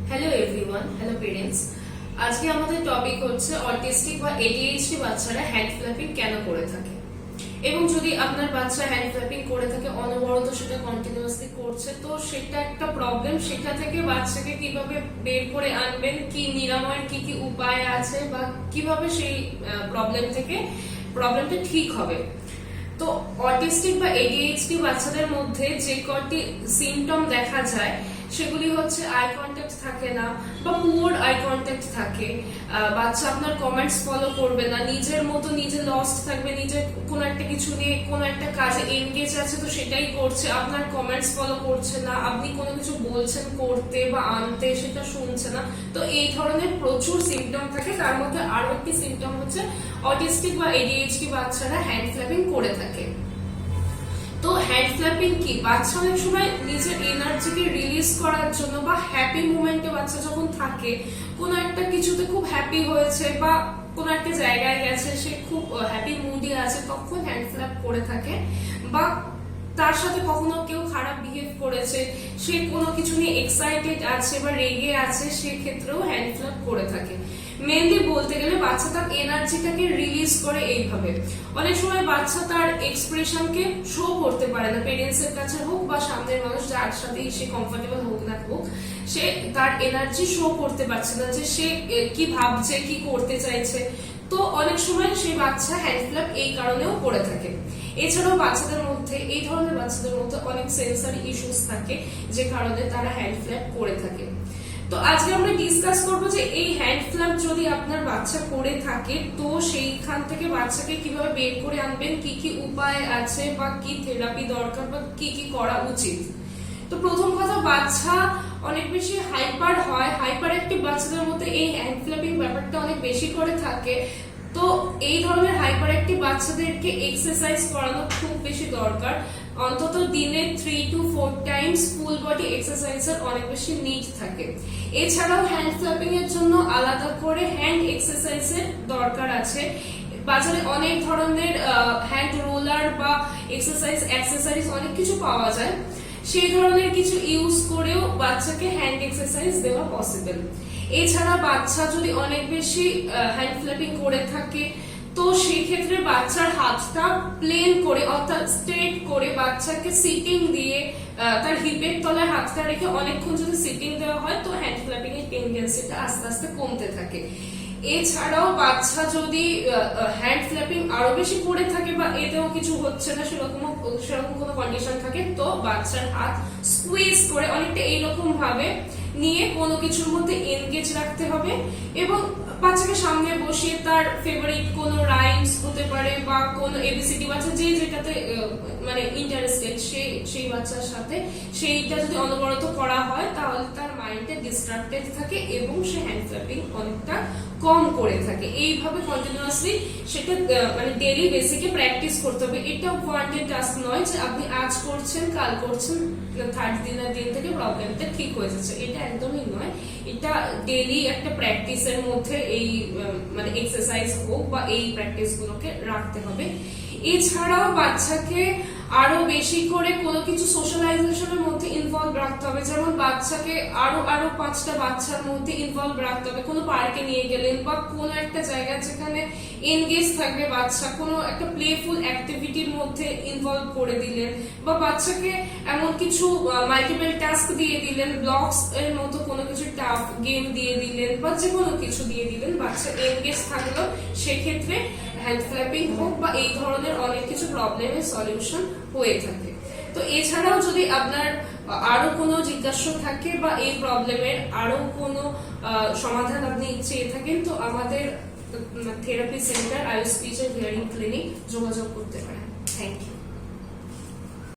Hello everyone, hello parents. আজকে আমাদের topic হচ্ছে অটিস্টিক বা এডিএইচডি বাচ্চারা হ্যান্ড ফ্ল্যাপিং কেন করে থাকে, এবং যদি আপনার বাচ্চা হ্যান্ড ফ্ল্যাপিং করে থাকে অনবরত, সেটা কন্টিনিউয়াসলি করছে, তো সেটা একটা প্রবলেম। সেটা থেকে বাচ্চাকে কিভাবে বের করে আনবেন, কি নিরাময়ের কি কি উপায় আছে, বা কিভাবে সেই প্রবলেমটা ঠিক হবে। তো অটিস্টিক বা এডিএইচডি বাচ্চাদের মধ্যে যে কটি সিমটম দেখা যায় সেগুলি হচ্ছে আই কন্ট্যাক্ট থাকে না বা পুয়ার আই কন্ট্যাক্ট থাকে, বাচ্চা আপনার কমেন্টস ফলো করবে না, নিজের মতো নিজে লস্ট থাকবে, নিজের কোনো একটা কিছু নিয়ে কোনো একটা কাজে এনগেজ আছে তো সেটাই করছে, আপনার কমেন্টস ফলো করছে না, আপনি কোনো কিছু বলছেন করতে বা আনতে সেটা শুনছে না। তো এই ধরনের প্রচুর সিমটম থাকে। তার মধ্যে আরো একটি সিমটম হচ্ছে অটিস্টিক বা এডিএইচডি বাচ্চারা হ্যান্ড ফ্ল্যাপিং করে থাকে। তো হ্যান্ড ফ্ল্যাপিং কি, বাচ্চা অনেক সময় নিজের এনার্জিকে রিলিজ করার জন্য বা হ্যাপি মুমেন্টে বাচ্চা যখন থাকে, কোনো একটা কিছুতে খুব হ্যাপি হয়েছে বা কোনো একটা জায়গায় গেছে, সে খুব হ্যাপি মুডে আছে, তখন হ্যান্ড ফ্ল্যাপ করে থাকে। বা তার সাথে কখনো কেউ খারাপ বিহেভ করেছে, সে কোনো কিছু নিয়ে এক্সাইটেড আছে বা রেগে আছে, সেক্ষেত্রেও হ্যান্ড ফ্ল্যাপ করে থাকে। মেনলি বলতে গেলে বাচ্চা তার এনার্জিটাকে রিলিজ করে এইভাবে। অনেক সময় বাচ্চা তার এক্সপ্রেশনকে শো করতে পারে না, পেরেন্টস এর কাছে হোক বা সামনের মানুষ যার সাথে সে কমফোর্টেবল হোক না হোক, সে তার এনার্জি শো করতে পারছে না যে সে কি ভাবছে, কি করতে চাইছে। তো অনেক সময় সেই বাচ্চা হ্যান্ড ফ্ল্যাপ এই কারণেও করে থাকে। এছাড়াও বাচ্চাদের মধ্যে, এই ধরনের বাচ্চাদের মধ্যে অনেক সেন্সরি ইস্যুস থাকে, যে কারণে তারা হ্যান্ড ফ্ল্যাপ করে থাকে। তো আজকে আমরা ডিসকাস করবো যে এই হ্যান্ড ফ্ল্যাপ যদি আপনার বাচ্চা করে থাকে, তো সেইখান থেকে বাচ্চাকে কিভাবে বের করে আনবেন, কি কি উপায় আছে বা কি থেরাপি দরকার বা কি কি করা উচিত। তো প্রথম কথা, বাচ্চা অনেক বেশি হাইপার হয়, হাইপার অ্যাক্টিভ বাচ্চাদের মধ্যে এই হ্যান্ড ফ্ল্যাপিং ব্যাপারটা অনেক বেশি করে থাকে। তো এই ধরনের হাইপার অ্যাক্টিভ বাচ্চাদেরকে এক্সারসাইজ করানো খুব বেশি দরকার। অন্তত দিনে 3 to 4 টাইমস ফুল বডি এক্সারসাইজের অনেক বেশি নিড থাকে। এছাড়াও হ্যান্ড ফ্ল্যাপিং এর জন্য আলাদা করে হ্যান্ড এক্সারসাইজের দরকার আছে। বাজারে অনেক ধরনের হ্যান্ড রোলার বা এক্সারসাইজ অ্যাক্সেসরিজ অনেক কিছু পাওয়া যায়, সেই ধরনের কিছু ইউজ করেও বাচ্চাকে হ্যান্ড এক্সারসাইজ দেওয়া পসিবল। এছাড়া বাচ্চা যদি অনেক বেশি হ্যান্ড ফ্ল্যাপিং করে থাকে, তো সেক্ষেত্রে বাচ্চার হাতটা প্লেন করে অর্থাৎ স্ট্রেট করে বাচ্চাকে সিটিং দিয়ে তার হিপের তলায় হাতটা রেখে অনেকক্ষণ যদি সিটিং দেওয়া হয়, তো হ্যান্ড ফ্ল্যাপিং এর টেন্ডেন্সিটা আস্তে আস্তে কমতে থাকে। এছাড়াও বাচ্চা যদি হ্যান্ড ফ্ল্যাপিং আরো বেশি করে থাকে বা এতেও কিছু হচ্ছে না, সেরকম কোনো কন্ডিশন থাকে, তো বাচ্চার হাত স্কুইজ করে অনেকটা এইরকম ভাবে নিয়ে কোনো কিছুর মধ্যে এনগেজ রাখতে হবে, এবং বাচ্চাকে সামনে বসিয়ে তার ফেভারিট কোনো রাইমস হতে পারে বা কোনো এবিসিডি, বাচ্চা যে যেটাতে মানে ইন্টারেস্টেড সেই বাচ্চার সাথে সেইটা যদি অনবরত করা হয়, তাহলে তার মাইন্ডটা ডিস্ট্রাক্টেড থাকে এবং সে হ্যান্ড ফ্ল্যাপিং অনেকটা কম করে থাকে। এইভাবে কন্টিনিউয়াসলি সেটা মানে ডেইলি বেসিকে প্র্যাকটিস করতে হবে। এটা ওয়ান ডে টাস্ক নয় যে আপনি আজ করছেন কাল করছেন, থার্ড দিনের দিন থেকে প্রবলেমটা ঠিক হয়ে যাচ্ছে, এটা একদমই নয়। এটা ডেইলি একটা প্র্যাকটিসের মধ্যে এই মানে এক্সারসাইজ হোক বা এই প্র্যাকটিস গুলোকে রাখতে হবে। এছাড়াও বাচ্চাকে আরো বেশি করে কোনো কিছু সোশ্যালাইজেশনের মধ্যে ইনভলভ রাখতে হবে, যেমন বাচ্চাকে আরো 5টা বাচ্চার মধ্যে ইনভলভ রাখতে হবে। কোনো পার্কে নিয়ে গেলেন বা কোনো একটা জায়গা যেখানে এনগেজ থাকবে বাচ্চা, কোনো একটা প্লেফুল অ্যাক্টিভিটির মধ্যে ইনভলভ করে দিলেন, বা বাচ্চাকে এমন কিছু মাল্টিপল টাস্ক দিয়ে দিলেন, ব্লকস এর মতো কোনো কিছু টাফ গেম দিয়ে দিলেন বা যে কোনো কিছু দিয়ে দিলেন, বাচ্চা এনগেজ থাকলো, সেক্ষেত্রে হ্যান্ড ফ্ল্যাপিং হোক বা এই ধরনের অনেক কিছু প্রবলেমের সলিউশন হয়ে থাকে। তো এছাড়াও যদি আপনার আরো কোনো জিজ্ঞাসা থাকে বা এই প্রবলেমের আরো কোনো সমাধান আপনি চেয়ে থাকেন, তো আমাদের therapy centre Ayush speech and hearing clinic যোগাযোগ করতে পারেন। Thank you.